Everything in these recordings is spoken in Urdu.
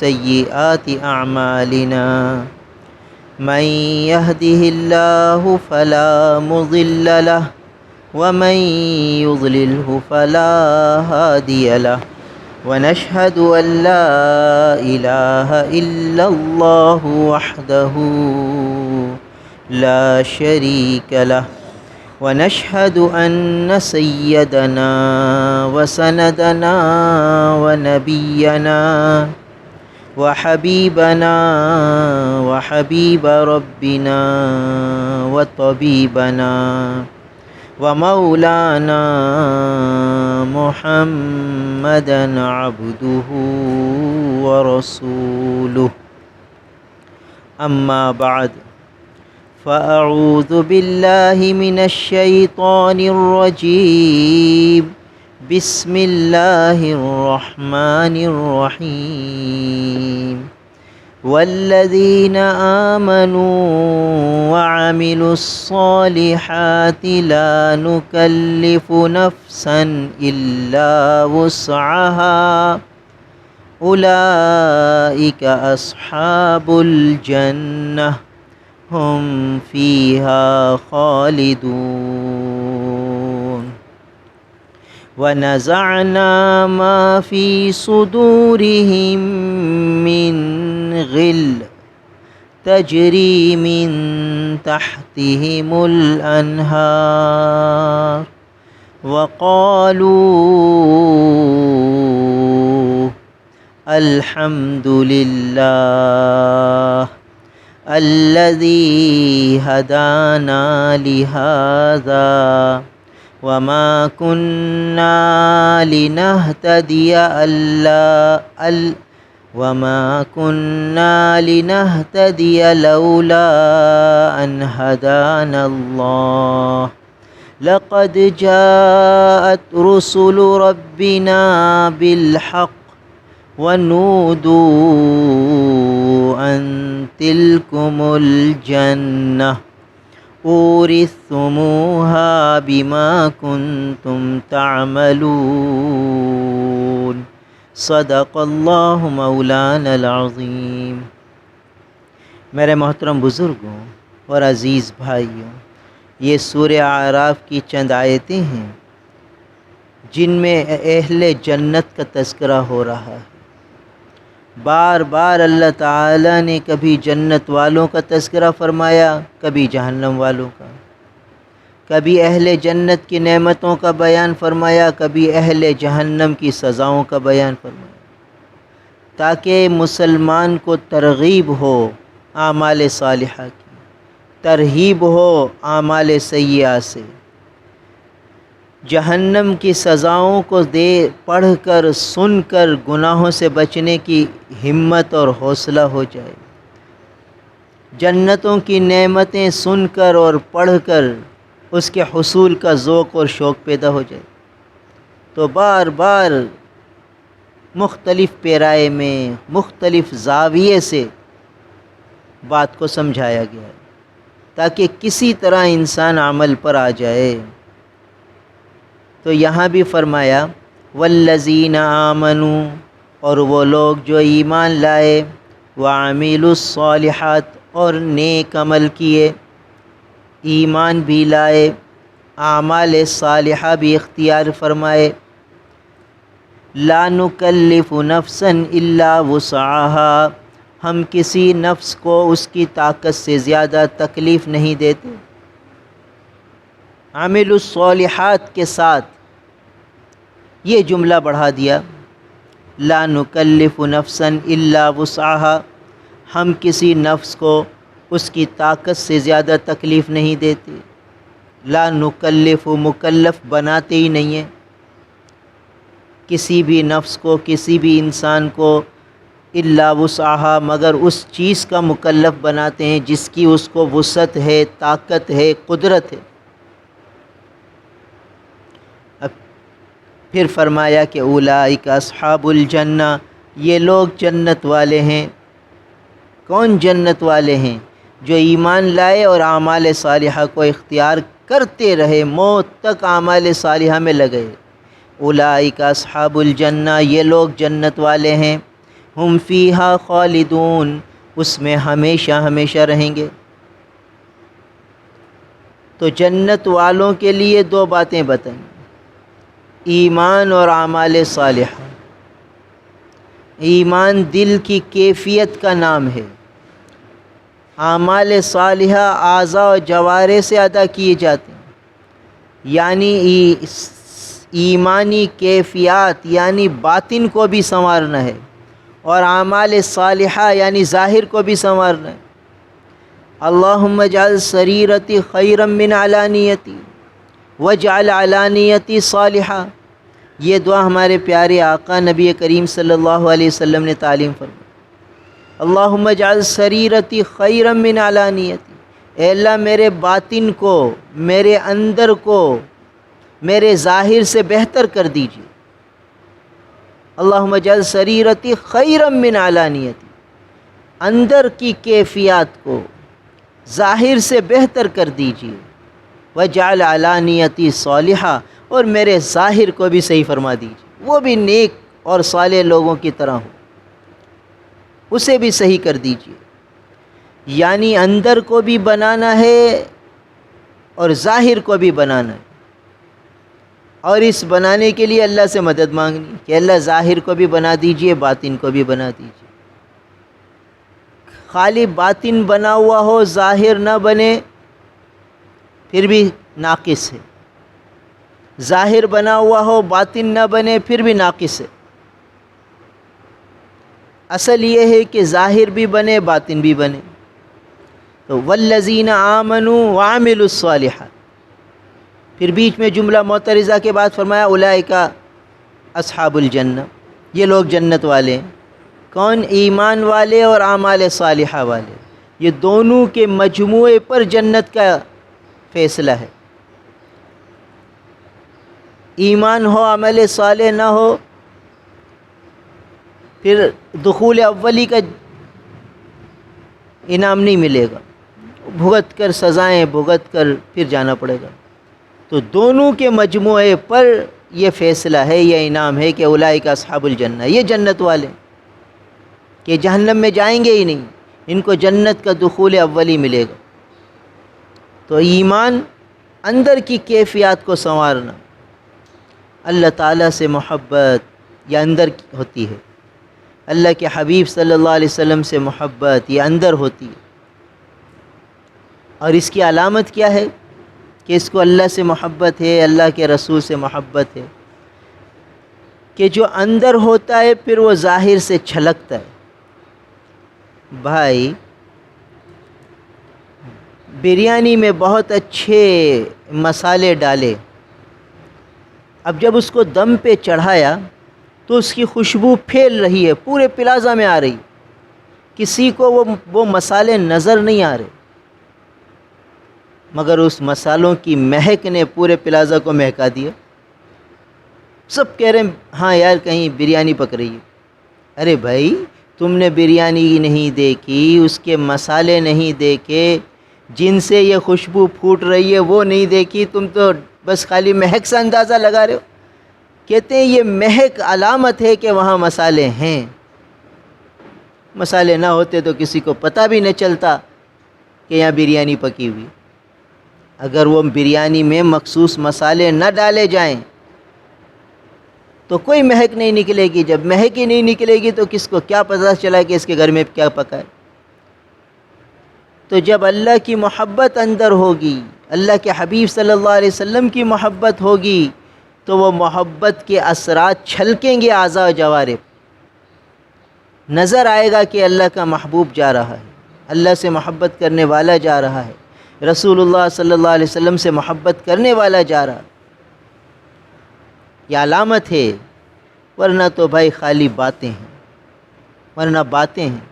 سيئات أعمالنا من يهده الله فلا مضل له ومن يضلله فلا هادي له ونشهد أن لا إله إلا الله وحده لا شريك له ونشهد أن سيدنا وسندنا ونبينا وحبيبنا وحبيب ربنا وطبيبنا ومولانا محمدا عبده ورسوله أما بعد فأعوذ بالله من الشيطان الرجيم بسم الله الرحمن الرحيم والذين آمنوا وعملوا الصالحات لا نكلف نفسا إلا وسعها أولئك أصحاب الجنة هم فيها خالدون ونزعنا ما في صدورهم من غل تجري من تحتهم الأنهار وقالوا الحمد لله الذي هدانا لهذا وما كنا لنهتدي لولا أن هدانا الله لقد جاءت رسل ربنا بالحق ونودوا أن تلكم الجنة أورثتموها بما كنتم تعملون صدق اللہ مولانا العظیم۔ میرے محترم بزرگوں اور عزیز بھائیوں، یہ سورہ اعراف کی چند آیتیں ہیں جن میں اہل جنت کا تذکرہ ہو رہا ہے۔ بار بار اللہ تعالیٰ نے کبھی جنت والوں کا تذکرہ فرمایا، کبھی جہنم والوں کا، کبھی اہل جنت کی نعمتوں کا بیان فرمایا، کبھی اہل جہنم کی سزاؤں کا بیان فرمایا، تاکہ مسلمان کو ترغیب ہو اعمال صالحہ کی، ترہیب ہو اعمال سیئہ سے، جہنم کی سزاؤں کو پڑھ کر سن کر گناہوں سے بچنے کی ہمت اور حوصلہ ہو جائے، جنتوں کی نعمتیں سن کر اور پڑھ کر اس کے حصول کا ذوق اور شوق پیدا ہو جائے۔ تو بار بار مختلف پیرائے میں مختلف زاویے سے بات کو سمجھایا گیا ہے تاکہ کسی طرح انسان عمل پر آ جائے۔ تو یہاں بھی فرمایا والذین آمنوا، اور وہ لوگ جو ایمان لائے، وعملوا الصالحات، اور نیک عمل کیے، ایمان بھی لائے، اعمال صالحہ بھی اختیار فرمائے، لا نکلف نفسا الا وسعها، ہم کسی نفس کو اس کی طاقت سے زیادہ تکلیف نہیں دیتے۔ عملوا الصالحات کے ساتھ یہ جملہ بڑھا دیا، لا نکلف نفسا الا وسعها، ہم کسی نفس کو اس کی طاقت سے زیادہ تکلیف نہیں دیتے۔ لا نکلف، مکلف بناتے ہی نہیں ہیں کسی بھی نفس کو، کسی بھی انسان کو، الا وسعها، مگر اس چیز کا مکلف بناتے ہیں جس کی اس کو وسعت ہے، طاقت ہے، قدرت ہے۔ پھر فرمایا کہ اولئک اصحاب الجنہ، یہ لوگ جنت والے ہیں۔ کون جنت والے ہیں؟ جو ایمان لائے اور اعمال صالحہ کو اختیار کرتے رہے، موت تک اعمال صالحہ میں لگے۔ اولئک اصحاب الجنہ، یہ لوگ جنت والے ہیں۔ ہم فیہا خالدون، اس میں ہمیشہ ہمیشہ رہیں گے۔ تو جنت والوں کے لیے دو باتیں بتائیں، ایمان اور اعمال صالحہ۔ ایمان دل کی کیفیت کا نام ہے، اعمال صالحہ اعضاء و جوارح سے ادا کیے جاتے ہیں، یعنی ایمانی کیفیات یعنی باطن کو بھی سنوارنا ہے، اور اعمال صالحہ یعنی ظاہر کو بھی سنوارنا ہے۔ اللہم اجعل سریرتی خیرا من علانیتی واجعل علانیتی صالحہ، یہ دعا ہمارے پیارے آقا نبی کریم صلی اللہ علیہ وسلم نے تعلیم فرمائی۔ اللہم اجعل سریرتی خیرا من علانیتی، اے اللہ میرے باطن کو، میرے اندر کو میرے ظاہر سے بہتر کر دیجیے۔ اللہم اجعل سریرتی خیرا من علانیتی، اندر کی کیفیات کو ظاہر سے بہتر کر دیجیے۔ وجعل علانیتی صالحہ، اور میرے ظاہر کو بھی صحیح فرما دیجیے، وہ بھی نیک اور صالح لوگوں کی طرح ہو، اسے بھی صحیح کر دیجیے۔ یعنی اندر کو بھی بنانا ہے اور ظاہر کو بھی بنانا ہے، اور اس بنانے کے لیے اللہ سے مدد مانگنی کہ اللہ ظاہر کو بھی بنا دیجیے، باطن کو بھی بنا دیجیے۔ خالی باطن بنا ہوا ہو، ظاہر نہ بنے، پھر بھی ناقص ہے۔ ظاہر بنا ہوا ہو، باطن نہ بنے، پھر بھی ناقص ہے۔ اصل یہ ہے کہ ظاہر بھی بنے، باطن بھی بنے۔ تو والذین آمنوا وعملوا الصالحات، پھر بیچ میں جملہ معترضہ کے بعد فرمایا اولئک اصحاب الجنہ، یہ لوگ جنت والے ہیں۔ کون؟ ایمان والے اور اعمال صالحہ والے، یہ دونوں کے مجموعے پر جنت کا فیصلہ ہے۔ ایمان ہو عمل صالح نہ ہو، پھر دخول اولی کا انعام نہیں ملے گا، بھگت کر سزائیں بھگت کر پھر جانا پڑے گا۔ تو دونوں کے مجموعے پر یہ فیصلہ ہے، یہ انعام ہے کہ اولئک اصحاب الجنہ، یہ جنت والے کہ جہنم میں جائیں گے ہی نہیں، ان کو جنت کا دخول اولی ملے گا۔ تو ایمان اندر کی کیفیات کو سنوارنا، اللہ تعالیٰ سے محبت یہ اندر ہوتی ہے، اللہ کے حبیب صلی اللہ علیہ وسلم سے محبت یہ اندر ہوتی ہے۔ اور اس کی علامت کیا ہے کہ اس کو اللہ سے محبت ہے، اللہ کے رسول سے محبت ہے، کہ جو اندر ہوتا ہے پھر وہ ظاہر سے چھلکتا ہے۔ بھائی بریانی میں بہت اچھے مسالے ڈالے، اب جب اس کو دم پہ چڑھایا تو اس کی خوشبو پھیل رہی ہے، پورے پلازہ میں آ رہی، کسی کو وہ مسالے نظر نہیں آ رہے، مگر اس مسالوں کی مہک نے پورے پلازہ کو مہکا دیا۔ سب کہہ رہے ہیں ہاں یار کہیں بریانی پک رہی ہے۔ ارے بھائی تم نے بریانی نہیں دیکھی، اس کے مسالے نہیں دیکھے، جن سے یہ خوشبو پھوٹ رہی ہے وہ نہیں دیکھی، تم تو بس خالی مہک سے اندازہ لگا رہے ہو۔ کہتے ہیں یہ مہک علامت ہے کہ وہاں مسالے ہیں، مسالے نہ ہوتے تو کسی کو پتہ بھی نہ چلتا کہ یہاں بریانی پکی ہوئی۔ اگر وہ بریانی میں مخصوص مسالے نہ ڈالے جائیں تو کوئی مہک نہیں نکلے گی، جب مہک ہی نہیں نکلے گی تو کس کو کیا پتہ چلا کہ اس کے گھر میں کیا پکا ہے۔ تو جب اللہ کی محبت اندر ہوگی، اللہ کے حبیب صلی اللہ علیہ وسلم کی محبت ہوگی، تو وہ محبت کے اثرات چھلکیں گے اعضاء و جوارح، نظر آئے گا کہ اللہ کا محبوب جا رہا ہے، اللہ سے محبت کرنے والا جا رہا ہے، رسول اللہ صلی اللہ علیہ وسلم سے محبت کرنے والا جا رہا ہے۔ یہ علامت ہے، ورنہ تو بھائی خالی باتیں ہیں، ورنہ باتیں ہیں،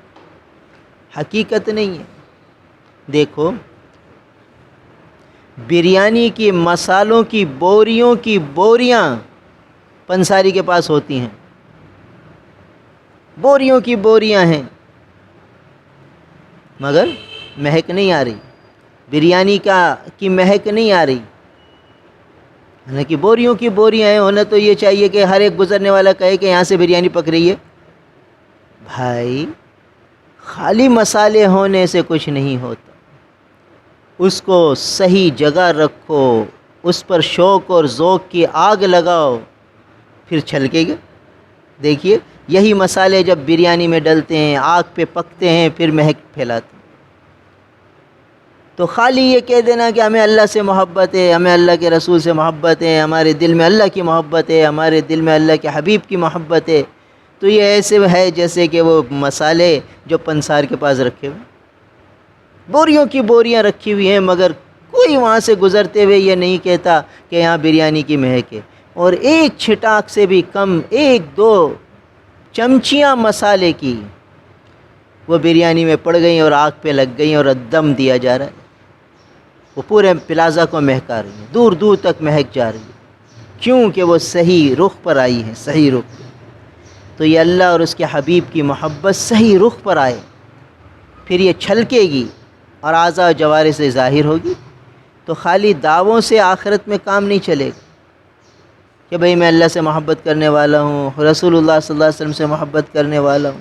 حقیقت نہیں ہے۔ دیکھو بریانی کی مسالوں کی بوریوں کی بوریاں پنساری کے پاس ہوتی ہیں، بوریوں کی بوریاں ہیں، مگر مہک نہیں آ رہی، بریانی کی مہک نہیں آ رہی۔ حالانکہ بوریوں کی بوریاں ہیں، ہونا تو یہ چاہیے کہ ہر ایک گزرنے والا کہے کہ یہاں سے بریانی پک رہی ہے۔ بھائی خالی مسالے ہونے سے کچھ نہیں ہوتا، اس کو صحیح جگہ رکھو، اس پر شوق اور ذوق کی آگ لگاؤ، پھر چھلکے گا۔ دیکھیے یہی مسالے جب بریانی میں ڈلتے ہیں، آگ پہ پکتے ہیں، پھر مہک پھیلاتے ہیں۔ تو خالی یہ کہہ دینا کہ ہمیں اللہ سے محبت ہے، ہمیں اللہ کے رسول سے محبت ہے، ہمارے دل میں اللہ کی محبت ہے، ہمارے دل میں اللہ کے حبیب کی محبت ہے، تو یہ ایسے ہے جیسے کہ وہ مسالے جو پنسار کے پاس رکھے ہوئے، بوریوں کی بوریاں رکھی ہوئی ہیں، مگر کوئی وہاں سے گزرتے ہوئے یہ نہیں کہتا کہ یہاں بریانی کی مہک ہے۔ اور ایک چھٹاک سے بھی کم، ایک دو چمچیاں مسالے کی وہ بریانی میں پڑ گئیں اور آگ پہ لگ گئیں اور دم دیا جا رہا ہے، وہ پورے پلازا کو مہکا رہی ہیں، دور دور تک مہک جا رہی ہے، کیونکہ وہ صحیح رخ پر آئی ہیں، صحیح رخ پر۔ تو یہ اللہ اور اس کے حبیب کی محبت صحیح رخ پر آئے، پھر یہ چھلکے گی اور اعضاء و جوارح سے ظاہر ہوگی۔ تو خالی دعووں سے آخرت میں کام نہیں چلے گا کہ بھئی میں اللہ سے محبت کرنے والا ہوں، رسول اللہ صلی اللہ علیہ وسلم سے محبت کرنے والا ہوں،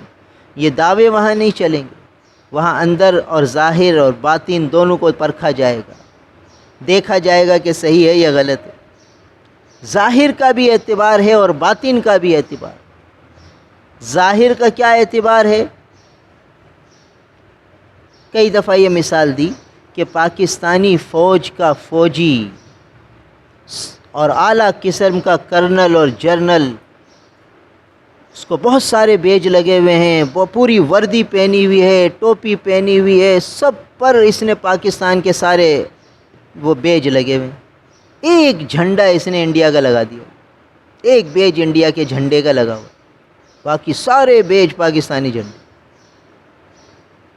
یہ دعوے وہاں نہیں چلیں گے۔ وہاں اندر اور ظاہر اور باطن دونوں کو پرکھا جائے گا، دیکھا جائے گا کہ صحیح ہے یا غلط ہے۔ ظاہر کا بھی اعتبار ہے اور باطن کا بھی اعتبار۔ ظاہر کا کیا اعتبار ہے؟ کئی دفعہ یہ مثال دی کہ پاکستانی فوج کا فوجی اور اعلیٰ قسم کا کرنل اور جرنل، اس کو بہت سارے بیج لگے ہوئے ہیں، وہ پوری وردی پہنی ہوئی ہے، ٹوپی پہنی ہوئی ہے، سب پر اس نے پاکستان کے سارے وہ بیج لگے ہوئے ہیں، ایک جھنڈا اس نے انڈیا کا لگا دیا، ایک بیج انڈیا کے جھنڈے کا لگا ہوا، باقی سارے بیج پاکستانی جھنڈے،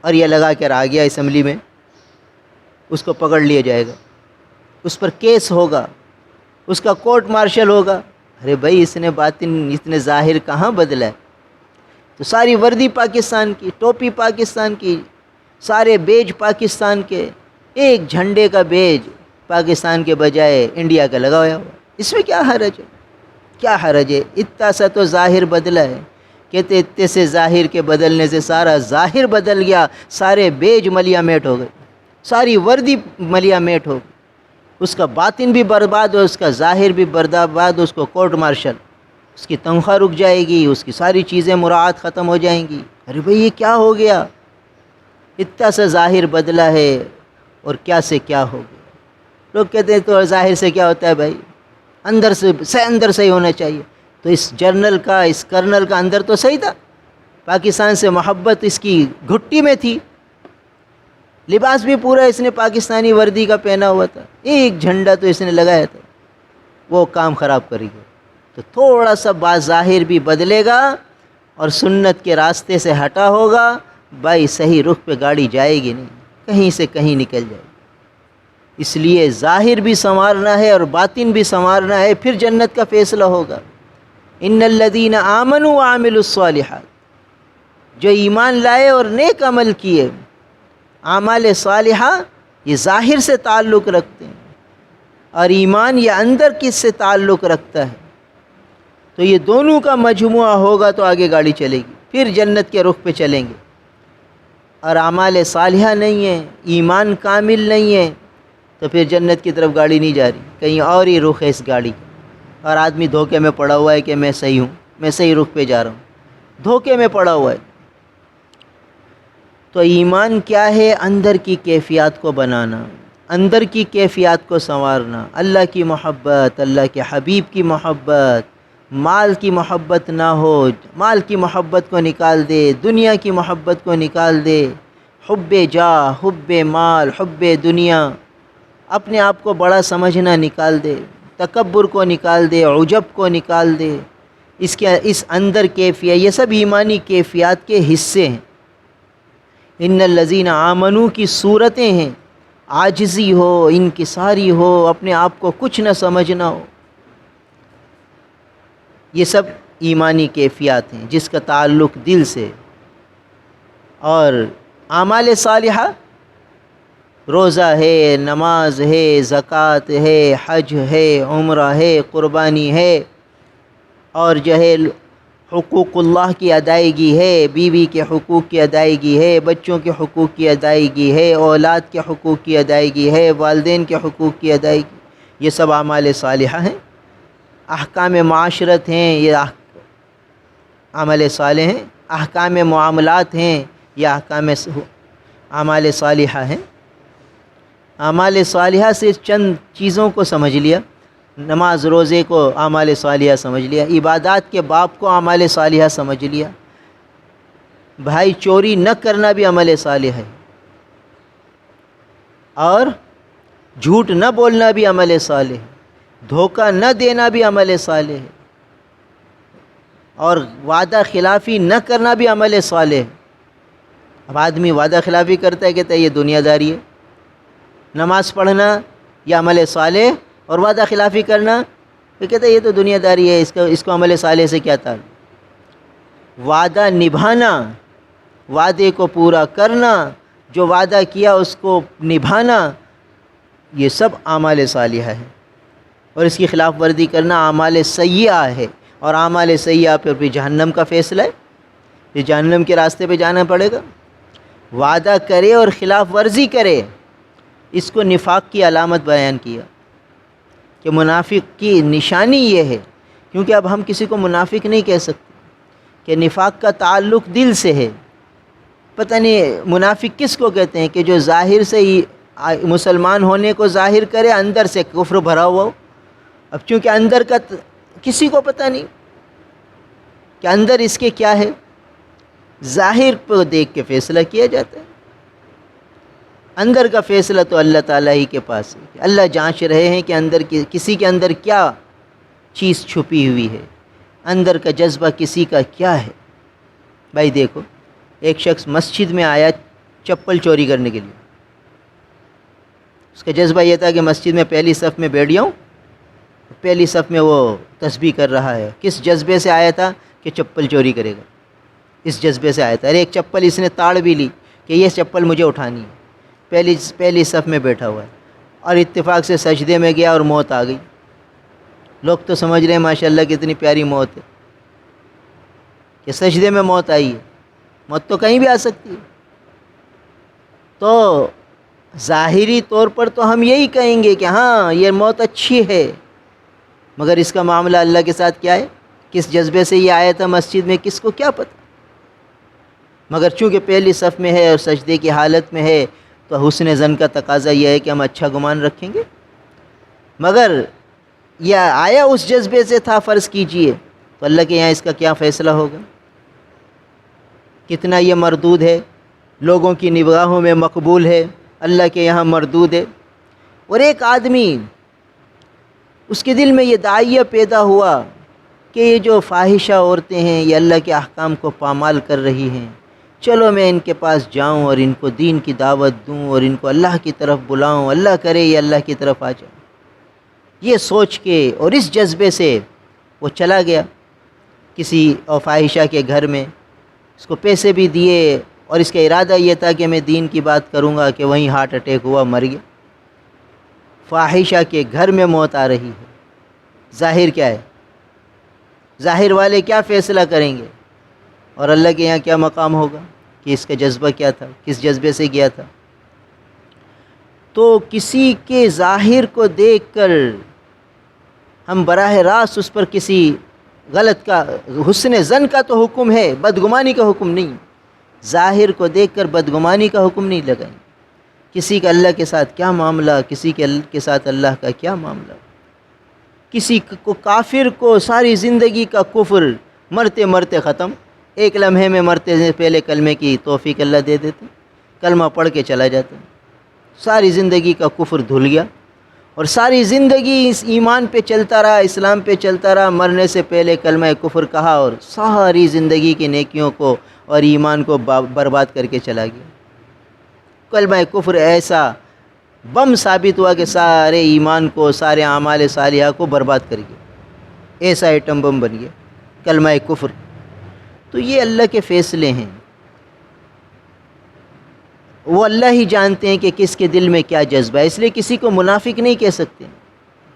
اور یہ لگا کر آ گیا اسمبلی میں، اس کو پکڑ لیا جائے گا، اس پر کیس ہوگا، اس کا کورٹ مارشل ہوگا۔ ارے بھائی اس نے باطن، اس نے ظاہر کہاں بدلا ہے؟ تو ساری وردی پاکستان کی، ٹوپی پاکستان کی، سارے بیج پاکستان کے، ایک جھنڈے کا بیج پاکستان کے بجائے انڈیا کا لگا ہوا، اس میں کیا حرج ہے؟ کیا حرج ہے؟ اتنا سا تو ظاہر بدلا ہے۔ کہتے اتنے سے ظاہر کے بدلنے سے سارا ظاہر بدل گیا، سارے بیج ملیا میٹ ہو گئے، ساری وردی ملیا میٹ ہو گئی، اس کا باطن بھی برباد ہو، اس کا ظاہر بھی برباد ہو، اس کو کورٹ مارشل، اس کی تنخواہ رک جائے گی، اس کی ساری چیزیں مراعات ختم ہو جائیں گی۔ ارے بھئی یہ کیا ہو گیا؟ اتنا سا ظاہر بدلا ہے اور کیا سے کیا ہو گیا۔ لوگ کہتے ہیں تو ظاہر سے کیا ہوتا ہے بھائی، اندر سے ہی ہونا چاہیے۔ تو اس جرنل کا، اس کرنل کا اندر تو صحیح تھا، پاکستان سے محبت اس کی گھٹی میں تھی، لباس بھی پورا اس نے پاکستانی وردی کا پہنا ہوا تھا، ایک جھنڈا تو اس نے لگایا تھا، وہ کام خراب کرے گا۔ تو تھوڑا سا باظاہر بھی بدلے گا اور سنت کے راستے سے ہٹا ہوگا، بھائی صحیح رخ پہ گاڑی جائے گی نہیں، کہیں سے کہیں نکل جائے گی۔ اس لیے ظاہر بھی سنوارنا ہے اور باطن بھی سنوارنا ہے، پھر جنت کا فیصلہ ہوگا۔ ان الذین آمنوا وعملوا الصالحات، جو ایمان لائے اور نیک عمل کیے، اعمال صالحہ یہ ظاہر سے تعلق رکھتے ہیں، اور ایمان یہ اندر کس سے تعلق رکھتا ہے، تو یہ دونوں کا مجموعہ ہوگا تو آگے گاڑی چلے گی، پھر جنت کے رخ پہ چلیں گے۔ اور اعمال صالحہ نہیں ہے، ایمان کامل نہیں ہے، تو پھر جنت کی طرف گاڑی نہیں جا رہی، کہیں اور ہی رخ ہے اس گاڑی کا، اور آدمی دھوکے میں پڑا ہوا ہے کہ میں صحیح ہوں، میں صحیح رخ پہ جا رہا ہوں، دھوکے میں پڑا ہوا ہے۔ تو ایمان کیا ہے؟ اندر کی کیفیات کو بنانا، اندر کی کیفیات کو سنوارنا، اللہ کی محبت، اللہ کے حبیب کی محبت، مال کی محبت نہ ہو، مال کی محبت کو نکال دے، دنیا کی محبت کو نکال دے، حب جاہ، حب مال، حب دنیا، اپنے آپ کو بڑا سمجھنا نکال دے، تکبر کو نکال دے، عجب کو نکال دے، اس اندر کیفیت، یہ سب ایمانی کیفیات کے حصے ہیں۔ ان الذین آمنوا کی صورتیں ہیں، عاجزی ہو، انکساری ہو، اپنے آپ کو کچھ نہ سمجھنا ہو، یہ سب ایمانی کیفیات ہیں جس کا تعلق دل سے۔ اور اعمال صالحہ روزہ ہے، نماز ہے، زکوٰۃ ہے، حج ہے، عمرہ ہے، قربانی ہے، اور جو ہے حقوق اللہ کی ادائیگی ہے، بیوی کے حقوق کی ادائیگی ہے، بچوں کے حقوق کی ادائیگی ہے، اولاد کے حقوق کی ادائیگی ہے، والدین کے حقوق کی ادائیگی، یہ سب اعمال صالحہ ہیں، احکام معاشرت ہیں، یہ عمل صالح ہیں، احکام معاملات ہیں، یہ اعمال صالحہ ہیں۔ اعمال صالحہ سے چند چیزوں کو سمجھ لیا، نماز روزے کو اعمال صالحہ سمجھ لیا، عبادات کے باب کو اعمال صالحہ سمجھ لیا، بھائی چوری نہ کرنا بھی عمل صالح ہے، اور جھوٹ نہ بولنا بھی عمل صالح ہے، دھوکہ نہ دینا بھی عمل صالح ہے، اور وعدہ خلافی نہ کرنا بھی عمل صالح ہے۔ اب آدمی وعدہ خلافی کرتا ہے، کہتا ہے یہ دنیا داری ہے، نماز پڑھنا یہ عمل صالح، اور وعدہ خلافی کرنا یہ کہتا ہے یہ تو دنیا داری ہے، اس کو عمل صالح سے کیا تعلق؟ وعدہ نبھانا، وعدے کو پورا کرنا، جو وعدہ کیا اس کو نبھانا، یہ سب اعمال صالحہ ہے، اور اس کی خلاف ورزی کرنا اعمال سیئہ ہے، اور اعمال سیئہ پر بھی جہنم کا فیصلہ ہے، یہ جہنم کے راستے پہ جانا پڑے گا۔ وعدہ کرے اور خلاف ورزی کرے، اس کو نفاق کی علامت بیان کیا کہ منافق کی نشانی یہ ہے، کیونکہ اب ہم کسی کو منافق نہیں کہہ سکتے کہ نفاق کا تعلق دل سے ہے۔ پتہ نہیں منافق کس کو کہتے ہیں؟ کہ جو ظاہر سے ہی مسلمان ہونے کو ظاہر کرے، اندر سے کفر بھرا ہوا ہو۔ اب چونکہ اندر کا کسی کو پتہ نہیں کہ اندر اس کے کیا ہے، ظاہر کو دیکھ کے فیصلہ کیا جاتا ہے، اندر کا فیصلہ تو اللہ تعالیٰ ہی کے پاس ہے۔ اللہ جانچ رہے ہیں کہ اندر کسی کے اندر کیا چیز چھپی ہوئی ہے، اندر کا جذبہ کسی کا کیا ہے۔ بھائی دیکھو، ایک شخص مسجد میں آیا چپل چوری کرنے کے لیے، اس کا جذبہ یہ تھا کہ مسجد میں پہلی صف میں بیٹھ جاؤں، پہلی صف میں وہ تسبیح کر رہا ہے۔ کس جذبے سے آیا تھا؟ کہ چپل چوری کرے گا، اس جذبے سے آیا تھا۔ ارے ایک چپل اس نے تاڑ بھی لی کہ یہ چپل مجھے اٹھانی ہے، پہلی صف میں بیٹھا ہوا ہے، اور اتفاق سے سجدے میں گیا اور موت آ گئی۔ لوگ تو سمجھ رہے ہیں ماشاءاللہ کتنی پیاری موت ہے، کہ سجدے میں موت آئی ہے، موت تو کہیں بھی آ سکتی ہے۔ تو ظاہری طور پر تو ہم یہی کہیں گے کہ ہاں یہ موت اچھی ہے، مگر اس کا معاملہ اللہ کے ساتھ کیا ہے؟ کس جذبے سے یہ آیا تھا مسجد میں، کس کو کیا پتہ؟ مگر چونکہ پہلی صف میں ہے اور سجدے کی حالت میں ہے، تو حسن ظن کا تقاضا یہ ہے کہ ہم اچھا گمان رکھیں گے۔ مگر یہ آیا اس جذبے سے تھا، فرض کیجئے، تو اللہ کے یہاں اس کا کیا فیصلہ ہوگا؟ کتنا یہ مردود ہے، لوگوں کی نگاہوں میں مقبول ہے، اللہ کے یہاں مردود ہے۔ اور ایک آدمی، اس کے دل میں یہ داعیہ پیدا ہوا کہ یہ جو فاحشہ عورتیں ہیں یہ اللہ کے احکام کو پامال کر رہی ہیں، چلو میں ان کے پاس جاؤں اور ان کو دین کی دعوت دوں اور ان کو اللہ کی طرف بلاؤں، اللہ کرے یہ اللہ کی طرف آ جائے۔ یہ سوچ کے اور اس جذبے سے وہ چلا گیا کسی فاحشہ کے گھر میں، اس کو پیسے بھی دیے، اور اس کا ارادہ یہ تھا کہ میں دین کی بات کروں گا، کہ وہیں ہارٹ اٹیک ہوا، مر گیا۔ فاحشہ کے گھر میں موت آ رہی ہے، ظاہر کیا ہے؟ ظاہر والے کیا فیصلہ کریں گے، اور اللہ کے یہاں کیا مقام ہوگا کہ اس کا جذبہ کیا تھا، کس جذبے سے گیا تھا۔ تو کسی کے ظاہر کو دیکھ کر ہم براہ راست اس پر کسی غلط کا، حسن ظن کا تو حکم ہے، بدگمانی کا حکم نہیں۔ ظاہر کو دیکھ کر بدگمانی کا حکم نہیں لگائیں۔ کسی کا اللہ کے ساتھ کیا معاملہ، کسی کے ساتھ اللہ کا کیا معاملہ۔ کسی کو کافر کو ساری زندگی کا کفر مرتے مرتے ختم، ایک لمحے میں مرتے سے پہلے کلمے کی توفیق اللہ دے دیتے، کلمہ پڑھ کے چلا جاتا، ساری زندگی کا کفر دھل گیا، اور ساری زندگی اس ایمان پہ چلتا رہا، اسلام پہ چلتا رہا، مرنے سے پہلے کلمہ کفر کہا اور ساری زندگی کی نیکیوں کو اور ایمان کو برباد کر کے چلا گیا۔ کلمہ کفر ایسا بم ثابت ہوا کہ سارے ایمان کو، سارے اعمال صالحہ کو برباد کر گیا، ایسا ایٹم بم بن گیا کلمہ کفر۔ تو یہ اللہ کے فیصلے ہیں، وہ اللہ ہی جانتے ہیں کہ کس کے دل میں کیا جذبہ ہے، اس لیے کسی کو منافق نہیں کہہ سکتے۔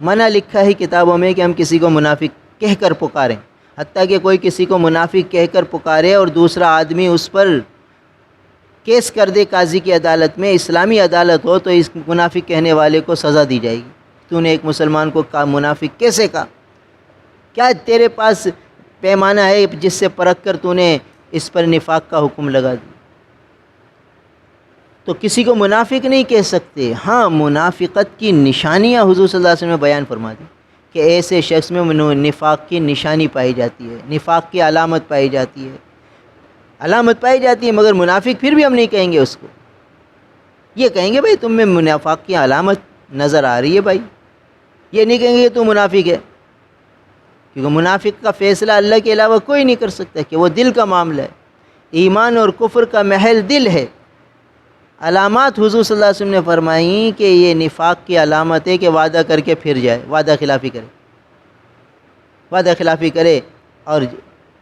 منع لکھا ہے کتابوں میں کہ ہم کسی کو منافق کہہ کر پکاریں، حتیٰ کہ کوئی کسی کو منافق کہہ کر پکارے اور دوسرا آدمی اس پر کیس کر دے قاضی کی عدالت میں، اسلامی عدالت ہو، تو اس منافق کہنے والے کو سزا دی جائے گی۔ تو نے ایک مسلمان کو کہا منافق کیسے کہا؟ کیا تیرے پاس پیمانہ ہے جس سے پرکھ کر تو نے اس پر نفاق کا حکم لگا دی؟ تو کسی کو منافق نہیں کہہ سکتے۔ ہاں، منافقت کی نشانیاں حضور صلی اللہ علیہ وسلم نے بیان فرما دی کہ ایسے شخص میں نفاق کی نشانی پائی جاتی ہے، نفاق کی علامت پائی جاتی ہے، علامت پائی جاتی ہے، مگر منافق پھر بھی ہم نہیں کہیں گے اس کو۔ یہ کہیں گے بھائی تم میں منافق کی علامت نظر آ رہی ہے بھائی، یہ نہیں کہیں گے کہ تو منافق ہے، کیونکہ منافق کا فیصلہ اللہ کے علاوہ کوئی نہیں کر سکتا، کہ وہ دل کا معاملہ ہے۔ ایمان اور کفر کا محل دل ہے۔ علامات حضور صلی اللہ علیہ وسلم نے فرمائیں کہ یہ نفاق کی علامت ہے کہ وعدہ کر کے پھر جائے، وعدہ خلافی کرے، وعدہ خلافی کرے، اور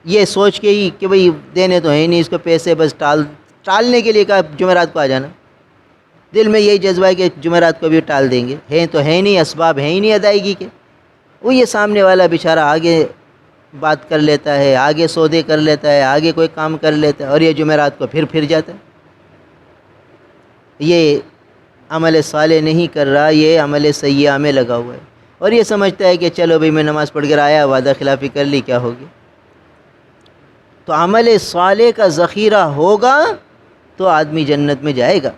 یہ سوچ کے ہی کہ بھئی دینے تو ہے نہیں اس کو پیسے، بس ٹالنے کے لیے کہا جمعرات کو آ جانا، دل میں یہی جذبہ ہے کہ جمعرات کو بھی ٹال دیں گے، ہیں تو ہے نہیں، اسباب ہیں ہی نہیں ادائیگی کے۔ وہ یہ سامنے والا بیچارہ آگے بات کر لیتا ہے، آگے سودے کر لیتا ہے، آگے کوئی کام کر لیتا ہے، اور یہ جمعرات کو پھر جاتا ہے۔ یہ عمل صالح نہیں کر رہا، یہ عمل سیئہ میں لگا ہوا ہے، اور یہ سمجھتا ہے کہ چلو بھئی میں نماز پڑھ کر آیا، وعدہ خلافی کر لی، کیا ہوگی؟ تو عمل صالح کا ذخیرہ ہوگا تو آدمی جنت میں جائے گا،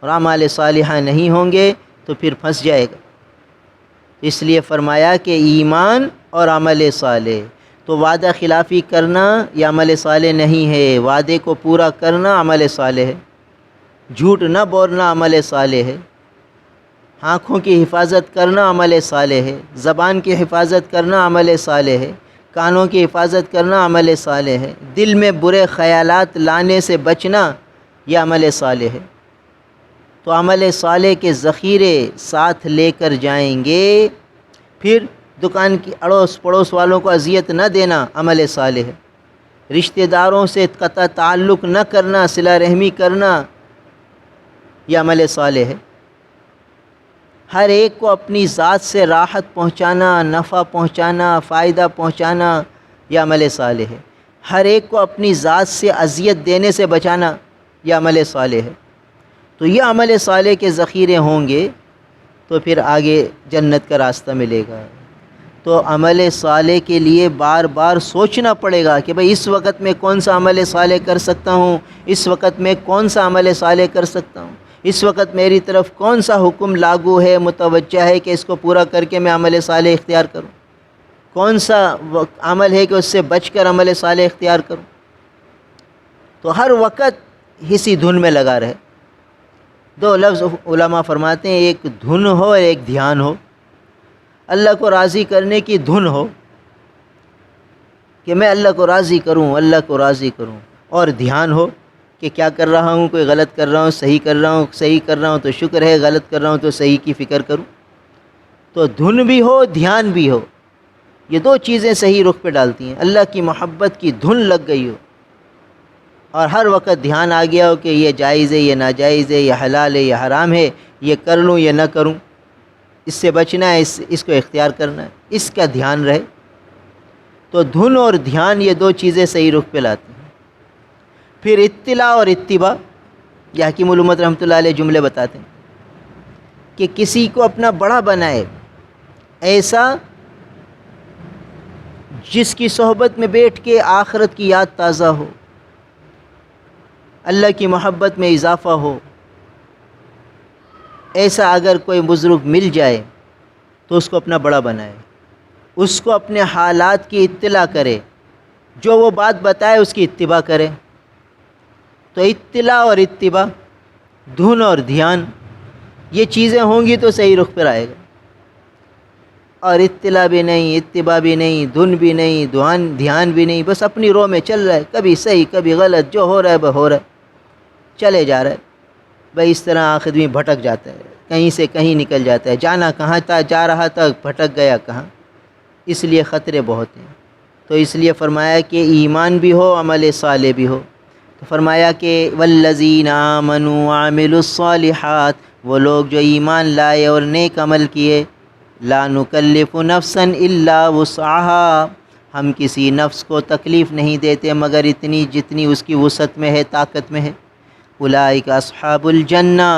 اور اعمال صالحہ نہیں ہوں گے تو پھر پھنس جائے گا۔ اس لیے فرمایا کہ ایمان اور عمل صالح، تو وعدہ خلافی کرنا یہ عمل صالح نہیں ہے، وعدے کو پورا کرنا عمل صالح ہے، جھوٹ نہ بولنا عمل صالح ہے، آنکھوں کی حفاظت کرنا عمل صالح ہے، زبان کی حفاظت کرنا عمل صالح ہے، کانوں کی حفاظت کرنا عمل صالح ہے، دل میں برے خیالات لانے سے بچنا یہ عمل صالح ہے۔ تو عمل صالح کے ذخیرے ساتھ لے کر جائیں گے۔ پھر دکان کی اڑوس پڑوس والوں کو اذیت نہ دینا عمل صالح ہے، رشتہ داروں سے قطع تعلق نہ کرنا، صلہ رحمی کرنا یہ عمل صالح ہے، ہر ایک کو اپنی ذات سے راحت پہنچانا، نفع پہنچانا، فائدہ پہنچانا یہ عمل صالح ہے، ہر ایک کو اپنی ذات سے اذیت دینے سے بچانا یہ عمل صالح ہے۔ تو یہ عمل صالح کے ذخیرے ہوں گے تو پھر آگے جنت کا راستہ ملے گا۔ تو عمل صالح کے لیے بار بار سوچنا پڑے گا کہ بھئی اس وقت میں کون سا عمل صالح کر سکتا ہوں، اس وقت میں کون سا عمل صالح کر سکتا ہوں، اس وقت میری طرف کون سا حکم لاگو ہے، متوجہ ہے کہ اس کو پورا کر کے میں عمل صالح اختیار کروں، کون سا عمل ہے کہ اس سے بچ کر عمل صالح اختیار کروں۔ تو ہر وقت اسی دھن میں لگا رہے۔ دو لفظ علماء فرماتے ہیں، ایک دھن ہو اور ایک دھیان ہو۔ اللہ کو راضی کرنے کی دھن ہو کہ میں اللہ کو راضی کروں، اللہ کو راضی کروں، اور دھیان ہو کہ کیا کر رہا ہوں، کوئی غلط کر رہا ہوں، صحیح کر رہا ہوں، صحیح کر رہا ہوں تو شکر ہے، غلط کر رہا ہوں تو صحیح کی فکر کروں۔ تو دھن بھی ہو، دھیان بھی ہو، یہ دو چیزیں صحیح رخ پہ ڈالتی ہیں۔ اللہ کی محبت کی دھن لگ گئی ہو اور ہر وقت دھیان آ گیا ہو کہ یہ جائز ہے، یہ ناجائز ہے، یہ حلال ہے، یہ حرام ہے، یہ کر لوں یا نہ کروں، اس سے بچنا ہے، اس کو اختیار کرنا ہے، اس کا دھیان رہے۔ تو دھن اور دھیان یہ دو چیزیں صحیح رخ پہ لاتی ہیں۔ پھر اطلاع اور اتباع، یہ حکیم الامت رحمۃ اللہ علیہ جملے بتاتے ہیں کہ کسی کو اپنا بڑا بنائے، ایسا جس کی صحبت میں بیٹھ کے آخرت کی یاد تازہ ہو، اللہ کی محبت میں اضافہ ہو۔ ایسا اگر کوئی بزرگ مل جائے تو اس کو اپنا بڑا بنائے، اس کو اپنے حالات کی اطلاع کرے، جو وہ بات بتائے اس کی اتباع کرے۔ تو اطلاع اور اتباع، دھن اور دھیان، یہ چیزیں ہوں گی تو صحیح رخ پر آئے گا۔ اور اطلاع بھی نہیں، اتباع بھی نہیں، دھن بھی نہیں، دھیان بھی نہیں، بس اپنی رو میں چل رہا ہے، کبھی صحیح کبھی غلط، جو ہو رہا ہے وہ ہو رہا ہے، چلے جا رہا ہے۔ بھائی اس طرح آدمی بھٹک جاتا ہے، کہیں سے کہیں نکل جاتا ہے، جانا کہاں تھا، جا رہا تھا، بھٹک گیا کہاں۔ اس لیے خطرے بہت ہیں۔ تو اس لیے فرمایا کہ ایمان بھی ہو، عمل صالح بھی ہو۔ تو فرمایا کہ والذین آمنوا وعملوا الصالحات، وہ لوگ جو ایمان لائے اور نیک عمل کیے، لا نکلف نفسا الا وسعها، ہم کسی نفس کو تکلیف نہیں دیتے مگر اتنی جتنی اس کی وسعت میں ہے، طاقت میں ہے۔ اولئک اصحاب الجنہ،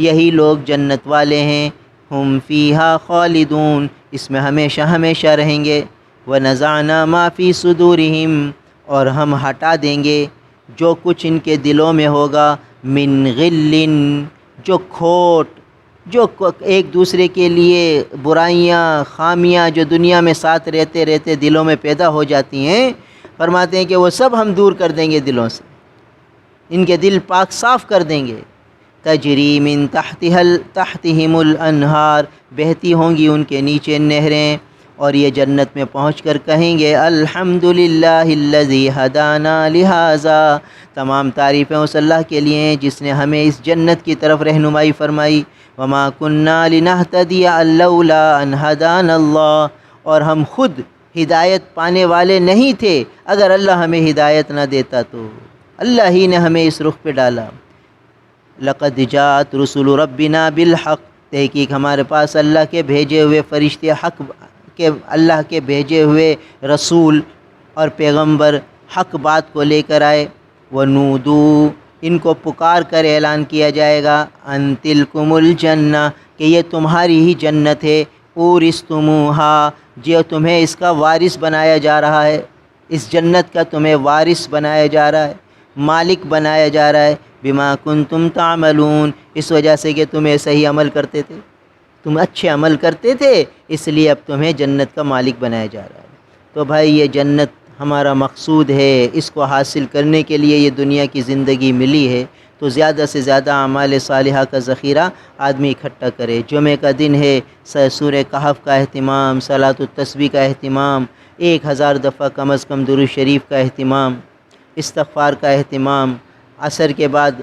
یہی لوگ جنت والے ہیں، ہم فیہا خالدون، اس میں ہمیشہ ہمیشہ رہیں گے۔ ونزعنا ما فی صدورہم، اور ہم ہٹا دیں گے جو کچھ ان کے دلوں میں ہوگا، من غل، جو کھوٹ، جو ایک دوسرے کے لیے برائیاں، خامیاں جو دنیا میں ساتھ رہتے رہتے دلوں میں پیدا ہو جاتی ہیں، فرماتے ہیں کہ وہ سب ہم دور کر دیں گے دلوں سے، ان کے دل پاک صاف کر دیں گے۔ تجری من تحتہم الانہار، بہتی ہوں گی ان کے نیچے نہریں، اور یہ جنت میں پہنچ کر کہیں گے الحمدللہ الذی ہدانا لہذا، تمام تعریفیں اس اللہ کے لیے ہیں جس نے ہمیں اس جنت کی طرف رہنمائی فرمائی۔ وما کننا لنہتدی لولا ان ہدانا اللہ، اور ہم خود ہدایت پانے والے نہیں تھے اگر اللہ ہمیں ہدایت نہ دیتا تو، اللہ ہی نے ہمیں اس رخ پہ ڈالا۔ لقد جاءت رسل ربنا بالحق، تحقیق ہمارے پاس اللہ کے بھیجے ہوئے فرشتے حق کے، اللہ کے بھیجے ہوئے رسول اور پیغمبر حق بات کو لے کر آئے۔ ونودو، ان کو پکار کر اعلان کیا جائے گا، ان تلکم الجنہ، کہ یہ تمہاری ہی جنت ہے، اورثتموہا، جو تمہیں اس کا وارث بنایا جا رہا ہے، اس جنت کا تمہیں وارث بنایا جا رہا ہے، مالک بنایا جا رہا ہے، بما کنتم تعملون، اس وجہ سے کہ تم صحیح عمل کرتے تھے، تم اچھے عمل کرتے تھے، اس لیے اب تمہیں جنت کا مالک بنایا جا رہا ہے۔ تو بھائی یہ جنت ہمارا مقصود ہے، اس کو حاصل کرنے کے لیے یہ دنیا کی زندگی ملی ہے، تو زیادہ سے زیادہ اعمال صالحہ کا ذخیرہ آدمی اکٹھا کرے۔ جمعہ کا دن ہے، سورہ کہف کا اہتمام، صلاۃ التسبیح کا اہتمام، 1000 دفعہ کم از کم درود شریف کا اہتمام، استغفار کا اہتمام، عصر کے بعد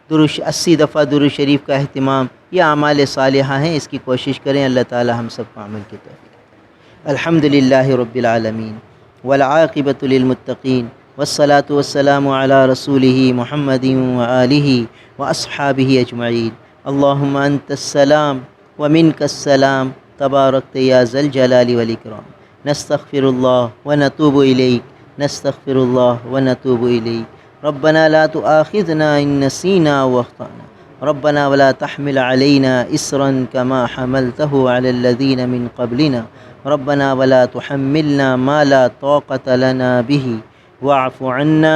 80 دفعہ درود شریف کا اہتمام، یہ اعمال صالحہ ہیں، اس کی کوشش کریں۔ اللہ تعالی ہم سب کو عمل کی توفیق۔ الحمدللہ رب العالمین والعاقبۃ للمتقین والصلاة والسلام علی رسولہ محمد وآلہ واصحابہ اجمعین۔ اللہم انت السلام ومنک السلام تبارکت یا ذا الجلال والاکرام۔ نستغفر اللہ ونتوب الیک، نستغفر اللہ ونتوب الیک۔ ربنا لا تؤاخذنا ان نسینا واخطأنا، ربنا ولا تحمل علينا إصرا كما حملته على الذين من قبلنا، ربنا ولا تحملنا ما لا طاقة لنا به، واعف عنا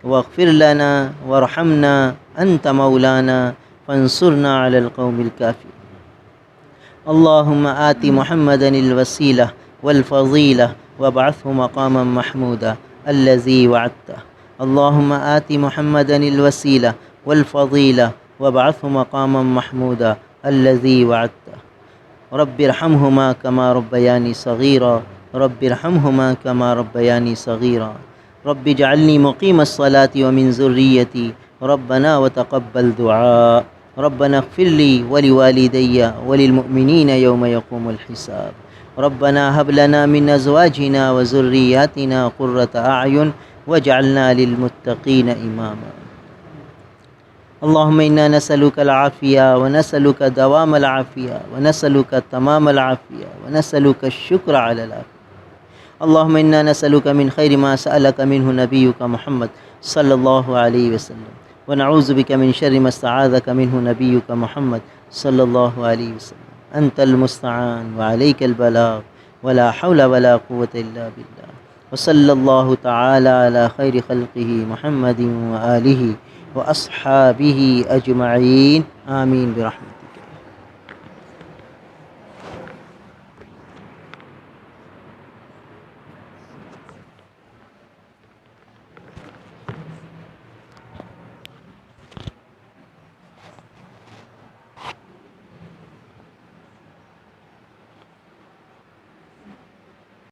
واغفر لنا وارحمنا أنت مولانا فانصرنا على القوم الكافرين۔ اللهم آت محمدا الوسيلة والفضيلة وابعثه مقاما محمودا الذي وعدته۔ اللهم آت محمدا الوسيلة والفضيلة وابعثه مقاما محمودا الذي وعدته۔ رب ارحمهما كما ربياني صغيرا، رب ارحمهما كما ربياني صغيرا، رب اجعلني مقيم الصلاة ومن ذريتي، ربنا وتقبل دعاء، ربنا اغفر لي ولوالدي وللمؤمنين يوم يقوم الحساب، ربنا هب لنا من أزواجنا وذرياتنا قرة أعين واجعلنا للمتقين إماما۔ اللهم إنا نسألك العافية ونسألك دوام العافية ونسألك تمام العافية ونسألك الشكر على العافية۔ اللهم إنا نسألك من خير ما سألك منه نبيك محمد صلى الله عليه وسلم، ونعوذ بك من شر ما استعاذك منه نبيك محمد صلى الله عليه وسلم۔ أنت المستعان وعليك البلاغ ولا حول ولا قوة إلا بالله، وصلى الله تعالى على خير خلقه محمد وآله وأصحابه أجمعين، آمين برحمته۔